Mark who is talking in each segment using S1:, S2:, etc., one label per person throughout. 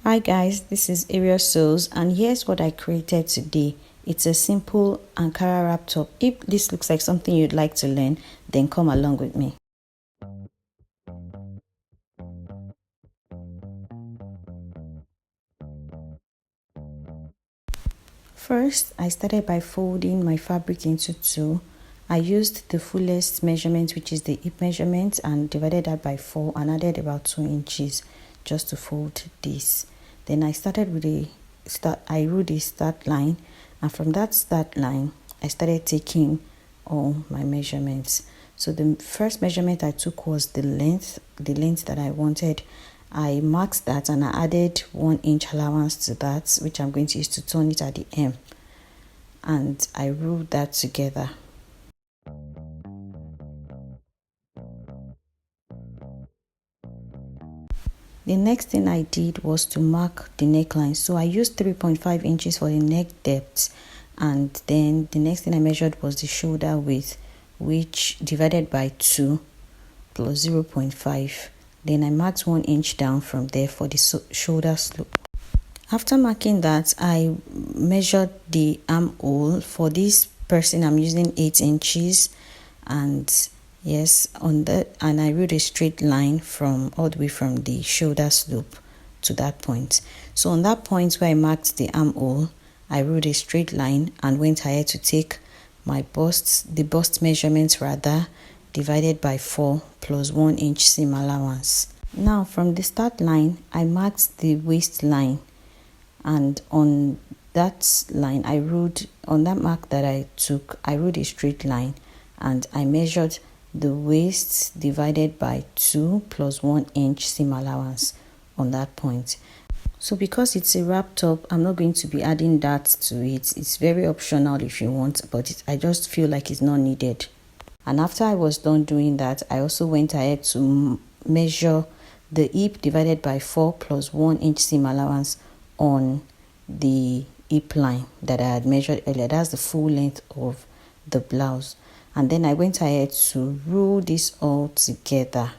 S1: Hi guys, this is Arius Sews and here's what I created today. It's a simple Ankara wrap top. If this looks like something you'd like to learn, then come along with me. First, I started by folding my fabric into two. I used the fullest measurement, which is the hip measurement, and divided that by 4 and added about 2 inches just to fold this. Then I started with I wrote a start line, and from that start line, I started taking all my measurements. So the first measurement I took was the length that I wanted. I marked that and I added 1 inch allowance to that, which I'm going to use to turn it at the hem. And I ruled that together. The next thing I did was to mark the neckline. So I used 3.5 inches for the neck depth, and then the next thing I measured was the shoulder width, which divided by 2 plus 0.5. Then I marked 1 inch down from there for the shoulder slope. After marking that, I measured the armhole. For this person, I'm using 8 inches, and yes, and I wrote a straight line from all the way from the shoulder slope to that point. So on that point where I marked the armhole, I wrote a straight line and went ahead to take my the bust measurements divided by 4 plus 1 inch seam allowance. Now from the start line, I marked the waistline, and on that line on that mark that I took, I wrote a straight line and I measured the waist divided by 2 plus 1 inch seam allowance on that point. So because it's a wrap top, I'm not going to be adding that to it. It's very optional if you want, but I just feel like it's not needed. And after I was done doing that, I also went ahead to measure the hip divided by 4 plus 1 inch seam allowance on the hip line that I had measured earlier. That's the full length of the blouse. And then I went ahead to roll this all together.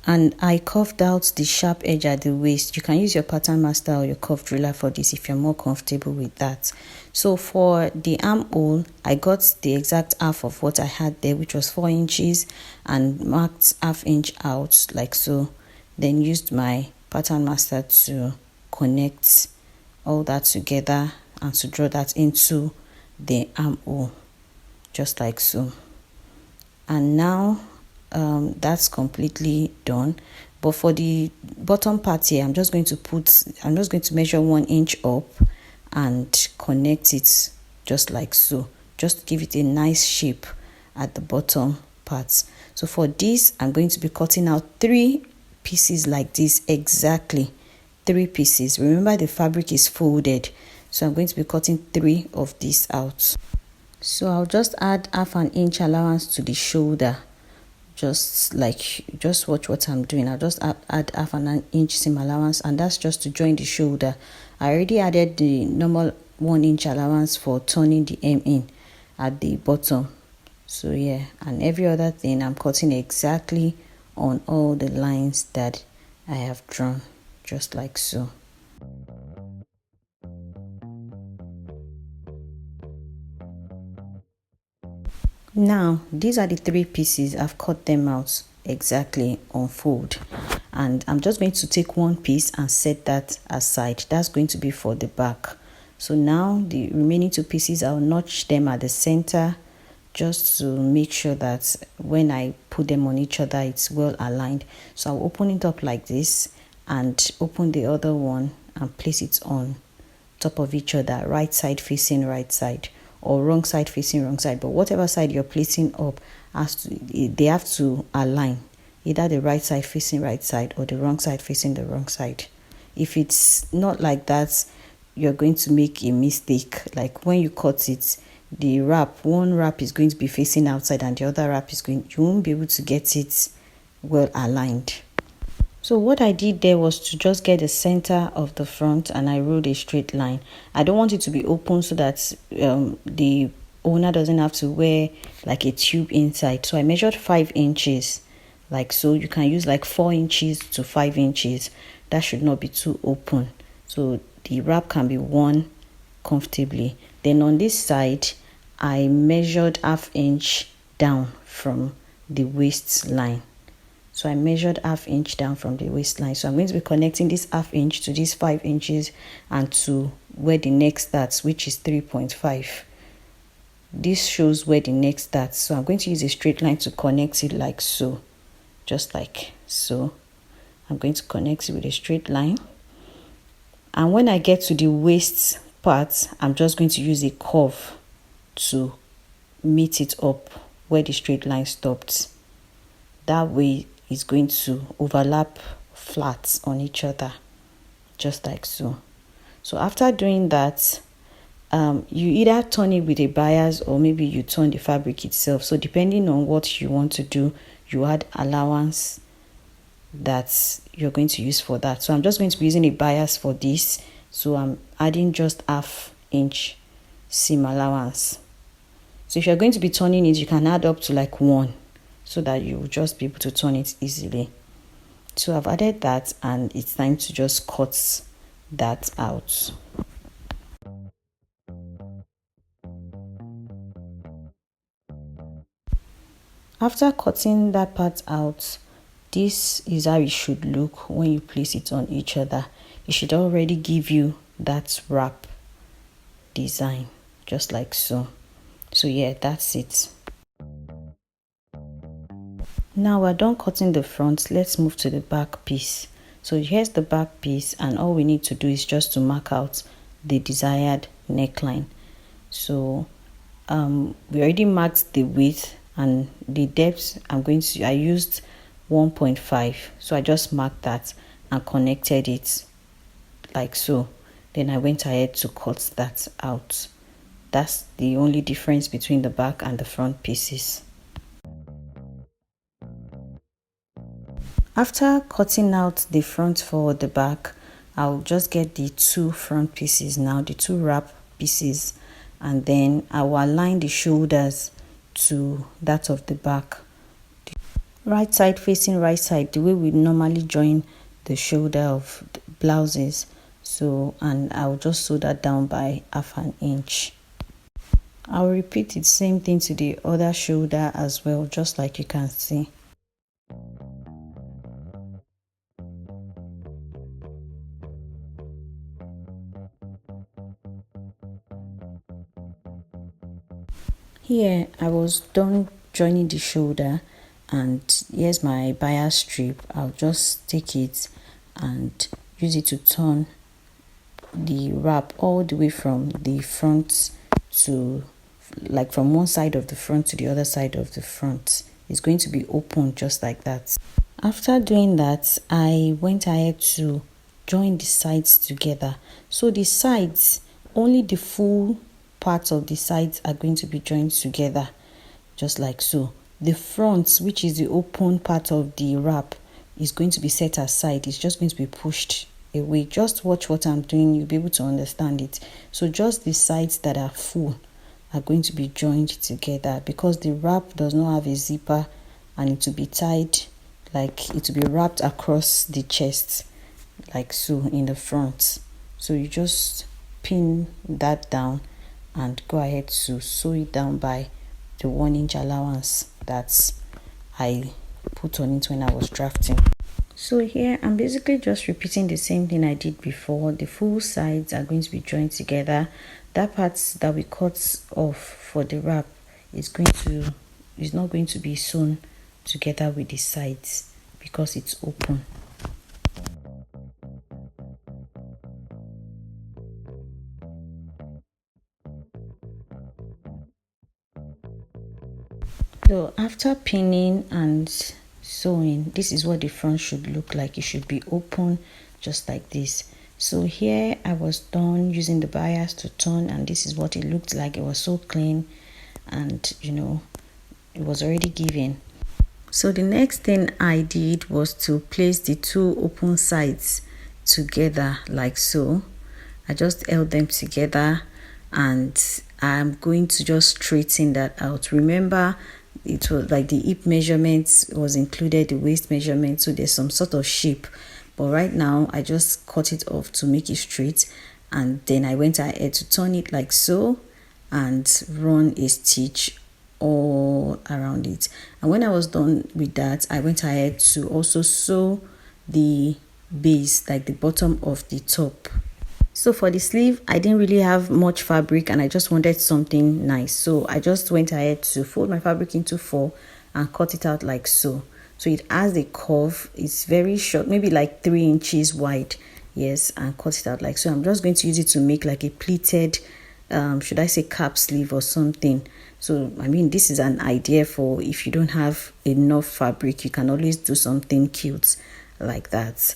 S1: And I curved out the sharp edge at the waist. You can use your pattern master or your curve driller for this if you're more comfortable with that. So for the armhole, I got the exact half of what I had there, which was 4 inches, and marked ½ inch out like so. Then used my pattern master to connect all that together and to draw that into the armhole, just like so. And now that's completely done. But for the bottom part here, I'm just going to measure 1 inch up and connect it just like so, just to give it a nice shape at the bottom part. So for this, I'm going to be cutting out 3 pieces like this, exactly 3 pieces. Remember, the fabric is folded, so I'm going to be cutting 3 of these out. So I'll just add ½ inch allowance to the shoulder, just watch what I'm doing. I'll just add ½ inch seam allowance, and that's just to join the shoulder. I already added the normal 1 inch allowance for turning the hem in at the bottom. So yeah, and every other thing I'm cutting exactly on all the lines that I have drawn, just like so. Now these are the 3 pieces. I've cut them out exactly on fold, and I'm just going to take one piece and set that aside. That's going to be for the back. So now the remaining 2 pieces, I'll notch them at the center just to make sure that when I put them on each other, it's well aligned. So I'll open it up like this and open the other one and place it on top of each other, right side facing right side or wrong side facing wrong side. But whatever side you're placing up, they have to align, either the right side facing right side or the wrong side facing the wrong side. If it's not like that, you're going to make a mistake. Like when you cut it, the one wrap is going to be facing outside and the other wrap you won't be able to get it well aligned. So what I did there was to just get the center of the front, and I wrote a straight line. I don't want it to be open so that the owner doesn't have to wear like a tube inside. So I measured 5 inches like so. You can use like 4 inches to 5 inches that should not be too open, so the wrap can be worn comfortably. Then on this side, I measured ½ inch down from the waistline. So I measured ½ inch down from the waistline. So I'm going to be connecting this ½ inch to this 5 inches and to where the neck starts, which is 3.5. This shows where the neck starts. So I'm going to use a straight line to connect it like so. Just like so. I'm going to connect it with a straight line. And when I get to the waist part, I'm just going to use a curve to meet it up where the straight line stopped. That way it's going to overlap flat on each other, just like so. So after doing that, you either turn it with a bias or maybe you turn the fabric itself. So depending on what you want to do, you add allowance that you're going to use for that. So I'm just going to be using a bias for this. So I'm adding just ½ inch seam allowance. So if you're going to be turning it, you can add up to like 1 so that you will just be able to turn it easily. So I've added that and it's time to just cut that out. After cutting that part out, this is how it should look when you place it on each other. It should already give you that wrap design, just like so. So yeah, that's it. Now we're done cutting the front. Let's move to the back piece. So here's the back piece, and all we need to do is just to mark out the desired neckline. So we already marked the width and the depth. I used 1.5, so I just marked that and connected it like so. Then I went ahead to cut that out. That's the only difference between the back and the front pieces. After cutting out the front for the back, I'll just get the 2 front pieces now, the 2 wrap pieces, and then I will align the shoulders to that of the back. Right side facing right side, the way we normally join the shoulder of the blouses. So, and I'll just sew that down by ½ inch. I'll repeat the same thing to the other shoulder as well, just like you can see. Here I was done joining the shoulder, and here's my bias strip. I'll just take it and use it to turn the wrap all the way from the front to, like, from one side of the front to the other side of the front. It's going to be open just like that. After doing that, I went ahead to join the sides together. So the sides, only the full parts of the sides are going to be joined together, just like so. The front, which is the open part of the wrap, is going to be set aside. It's just going to be pushed away. Just watch what I'm doing, you'll be able to understand it. So just the sides that are full are going to be joined together, because the wrap does not have a zipper and it will be tied, like it will be wrapped across the chest like so in the front. So you just pin that down and go ahead to sew it down by the 1 inch allowance that I put on it when I was drafting. So here I'm basically just repeating the same thing I did before. The full sides are going to be joined together. That part that we cut off for the wrap is not going to be sewn together with the sides because it's open. So after pinning and sewing, this is what the front should look like. It should be open just like this. So here I was done using the bias to turn, and this is what it looked like. It was so clean, and it was already given. So the next thing I did was to place the 2 open sides together like so. I just held them together, and I'm going to just straighten that out. Remember, it was like the hip measurements was included, the waist measurement, so there's some sort of shape but right now I just cut it off to make it straight, and then I went ahead to turn it like so and run a stitch all around it. And when I was done with that, I went ahead to also sew the base, like the bottom of the top. So for the sleeve, I didn't really have much fabric and I just wanted something nice. So I just went ahead to fold my fabric into 4 and cut it out like so. So it has a curve. It's very short, maybe like 3 inches wide. Yes, and cut it out like so. I'm just going to use it to make like a pleated, should I say cap sleeve or something. So, I mean, this is an idea for if you don't have enough fabric, you can always do something cute like that.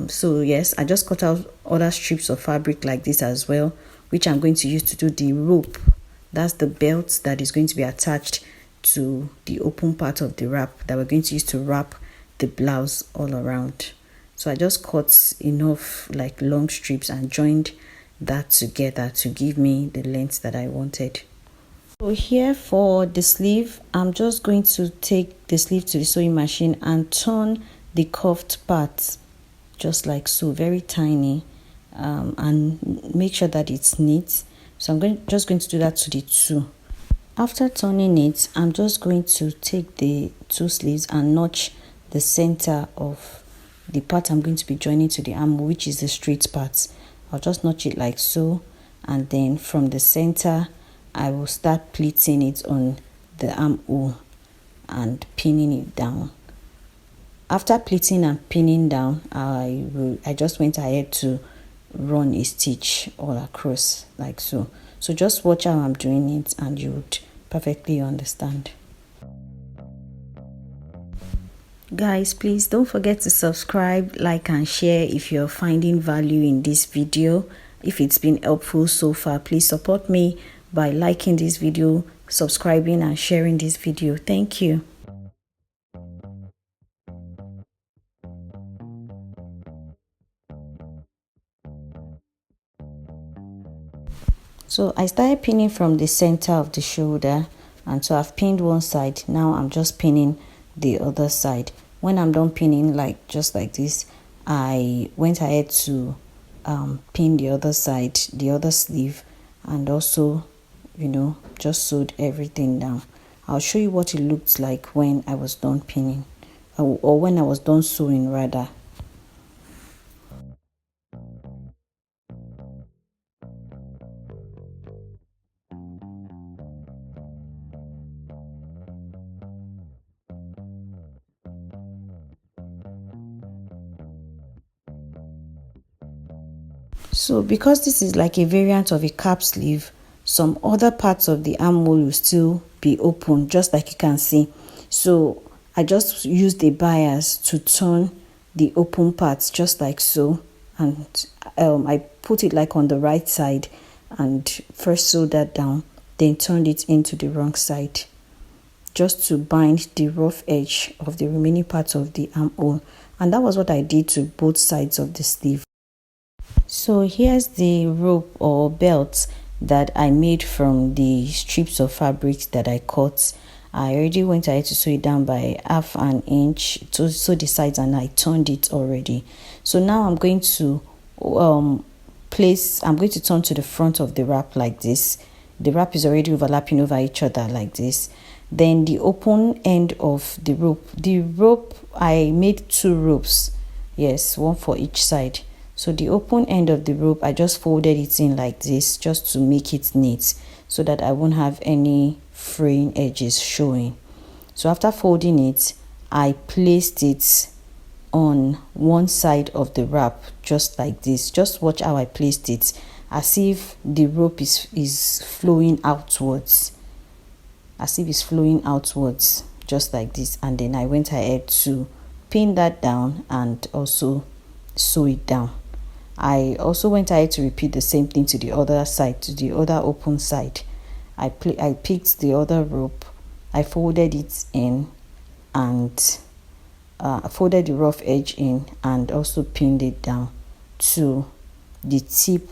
S1: So yes, I just cut out other strips of fabric like this as well, which I'm going to use to do the rope. That's the belt that is going to be attached to the open part of the wrap that we're going to use to wrap the blouse all around. So I just cut enough like long strips and joined that together to give me the length that I wanted. So here for the sleeve, I'm just going to take the sleeve to the sewing machine and turn the curved part just like so, very tiny, and make sure that it's neat. So I'm just going to do that to the 2. After turning it, I'm just going to take the 2 sleeves and notch the center of the part I'm going to be joining to the armhole, which is the straight part. I'll just notch it like so, and then from the center I will start pleating it on the armhole and pinning it down. After pleating and pinning down, I just went ahead to run a stitch all across like so. So just watch how I'm doing it and you would perfectly understand. Guys, please don't forget to subscribe, like and share if you're finding value in this video. If it's been helpful so far, please support me by liking this video, subscribing and sharing this video. Thank you. So I started pinning from the center of the shoulder, and so I've pinned one side. Now I'm just pinning the other side. When I'm done pinning, like just like this, I went ahead to pin the other side, the other sleeve, and also, just sewed everything down. I'll show you what it looked like when I was done pinning, or when I was done sewing rather. So because this is like a variant of a cap sleeve, some other parts of the armhole will still be open, just like you can see. So I just used a bias to turn the open parts just like so, and I put it like on the right side and first sewed that down, then turned it into the wrong side, just to bind the rough edge of the remaining parts of the armhole. And that was what I did to both sides of the sleeve. So here's the rope or belt that I made from the strips of fabric that I cut. I already went ahead to sew it down by half an inch to sew the sides, and I turned it already. So now I'm going to turn to the front of the wrap like this. The wrap is already overlapping over each other like this. Then the open end of the rope, I made 2 ropes, yes, one for each side. So the open end of the rope, I just folded it in like this just to make it neat so that I won't have any fraying edges showing. So after folding it, I placed it on one side of the wrap just like this. Just watch how I placed it, as if the rope is flowing outwards. Just like this. And then I went ahead to pin that down and also sew it down. I also went ahead to repeat the same thing to the other side, to the other open side. I picked the other rope, I folded it in and folded the rough edge in and also pinned it down to the tip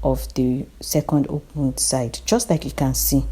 S1: of the second open side, just like you can see.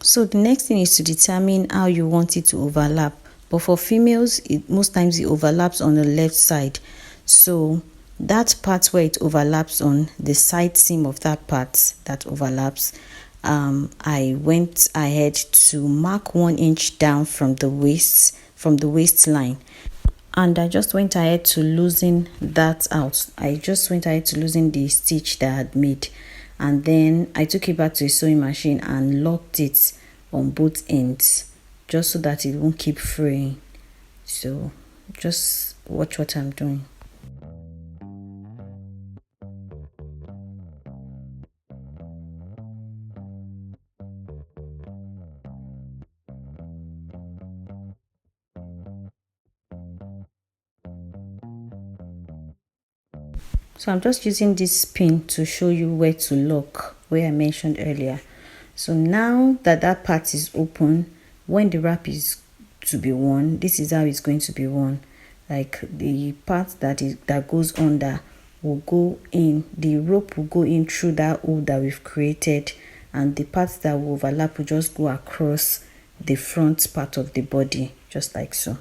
S1: So the next thing is to determine how you want it to overlap. But for females, most times it overlaps on the left side. So that part where it overlaps on the side seam of that part that overlaps, I went ahead to mark 1 inch down from the waistline. And I just went ahead to loosen that out. I just went ahead to loosen the stitch that I had made. And then I took it back to a sewing machine and locked it on both ends, just so that it won't keep fraying. So just watch what I'm doing. So I'm just using this pin to show you where to lock, where I mentioned earlier. So now that that part is open, when the wrap is to be worn, this is how it's going to be worn. Like the part that goes under will go in, the rope will go in through that hole that we've created, and the parts that will overlap will just go across the front part of the body, just like so.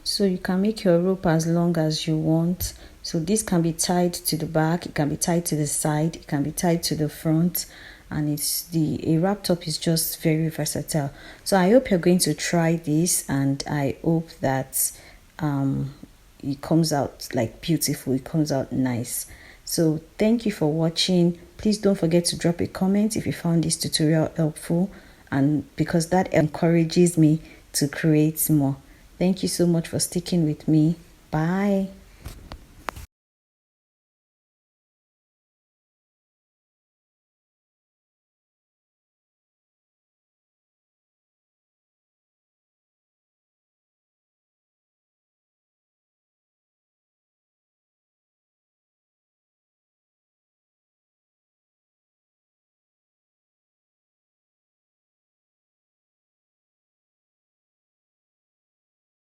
S1: So you can make your rope as long as you want. So this can be tied to the back, it can be tied to the side, it can be tied to the front, and a wrap top is just very versatile. So I hope you're going to try this, and I hope that it comes out like beautiful, it comes out nice. So thank you for watching. Please don't forget to drop a comment if you found this tutorial helpful, and because that encourages me to create more. Thank you so much for sticking with me. Bye.